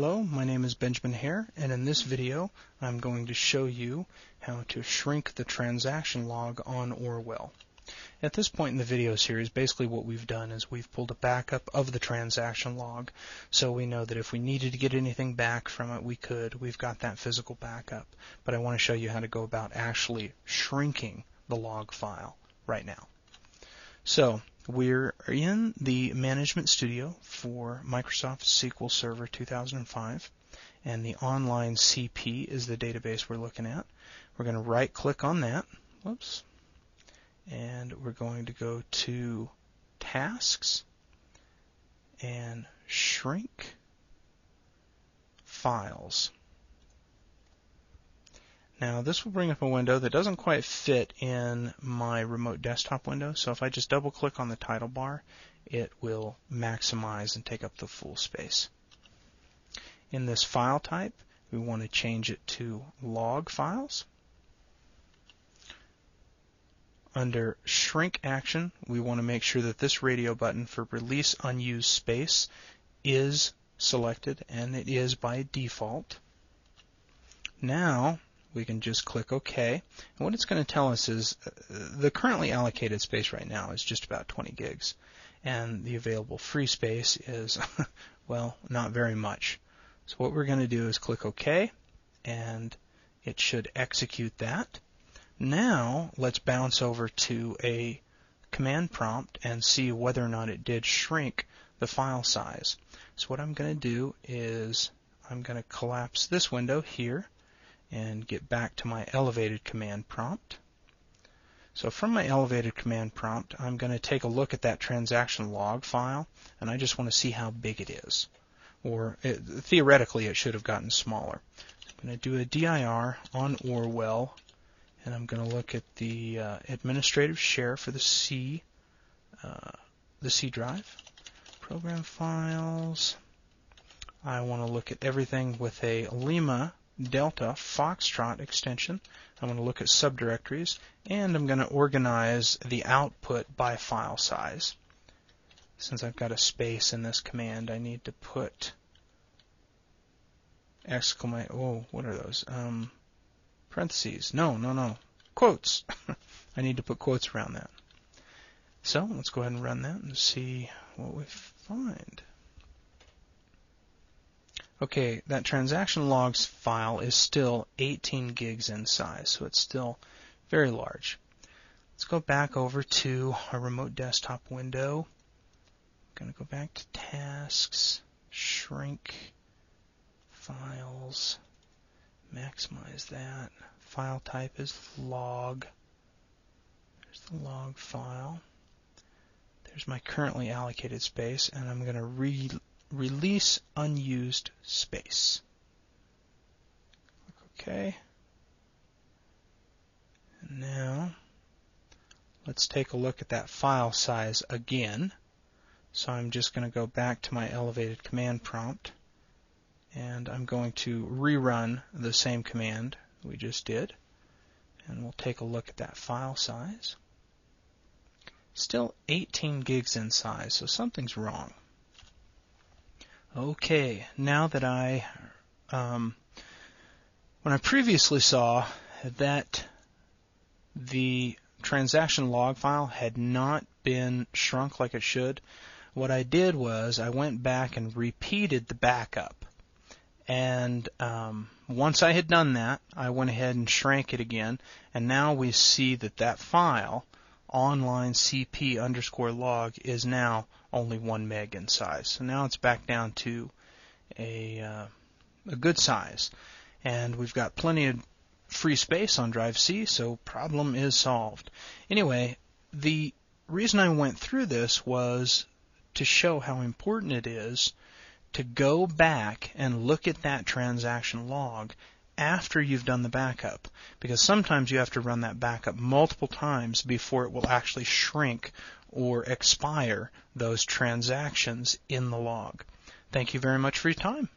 Hello, my name is Benjamin Hare, and in this video I'm going to show you how to shrink the transaction log on Orwell. At this point in the video series, basically what we've done is we've pulled a backup of the transaction log, so we know that if we needed to get anything back from it, we could. We've got that physical backup. But I want to show you how to go about actually shrinking the log file right now. So we're in the Management Studio for Microsoft SQL Server 2005, and the online CP is the database we're looking at. We're going to right-click on that, and we're going to go to Tasks and Shrink Files. Now this will bring up a window that doesn't quite fit in my remote desktop window, so if I just double click on the title bar, it will maximize and take up the full space. In this file type, we want to change it to log files. Under Shrink Action, we want to make sure that this radio button for Release Unused Space is selected, and it is by default. Now we can just click OK. And what it's going to tell us is the currently allocated space right now is just about 20 gigs. And the available free space is, well, not very much. So what we're going to do is click OK, and it should execute that. Now let's bounce over to a command prompt and see whether or not it did shrink the file size. So what I'm going to do is I'm going to collapse this window here and get back to my elevated command prompt. So from my elevated command prompt, I'm going to take a look at that transaction log file, and I just want to see how big it is. Or theoretically, it should have gotten smaller. I'm going to do a dir on Orwell, and I'm going to look at the administrative share for the C drive. Program files. I want to look at everything with a Lima Delta Foxtrot extension. I'm going to look at subdirectories, and I'm going to organize the output by file size. Since I've got a space in this command, I need to put what are those? Parentheses. No. Quotes. I need to put quotes around that. So let's go ahead and run that and see what we find. Okay, that transaction logs file is still 18 gigs in size, so it's still very large. Let's go back over to our remote desktop window. I'm going to go back to Tasks, Shrink Files, maximize that. File type is log. There's the log file. There's my currently allocated space, and I'm going to release unused space. Okay. And now let's take a look at that file size again. So I'm just going to go back to my elevated command prompt, and I'm going to rerun the same command we just did, and we'll take a look at that file size. Still 18 gigs in size, so something's wrong. Okay, now that when I previously saw that the transaction log file had not been shrunk like it should, what I did was I went back and repeated the backup. And once I had done that, I went ahead and shrank it again, and now we see that that file, online cp_log, is now only 1 meg in size. So now it's back down to a good size. And we've got plenty of free space on drive C, so problem is solved. Anyway, the reason I went through this was to show how important it is to go back and look at that transaction log after you've done the backup, because sometimes you have to run that backup multiple times before it will actually shrink or expire those transactions in the log. Thank you very much for your time.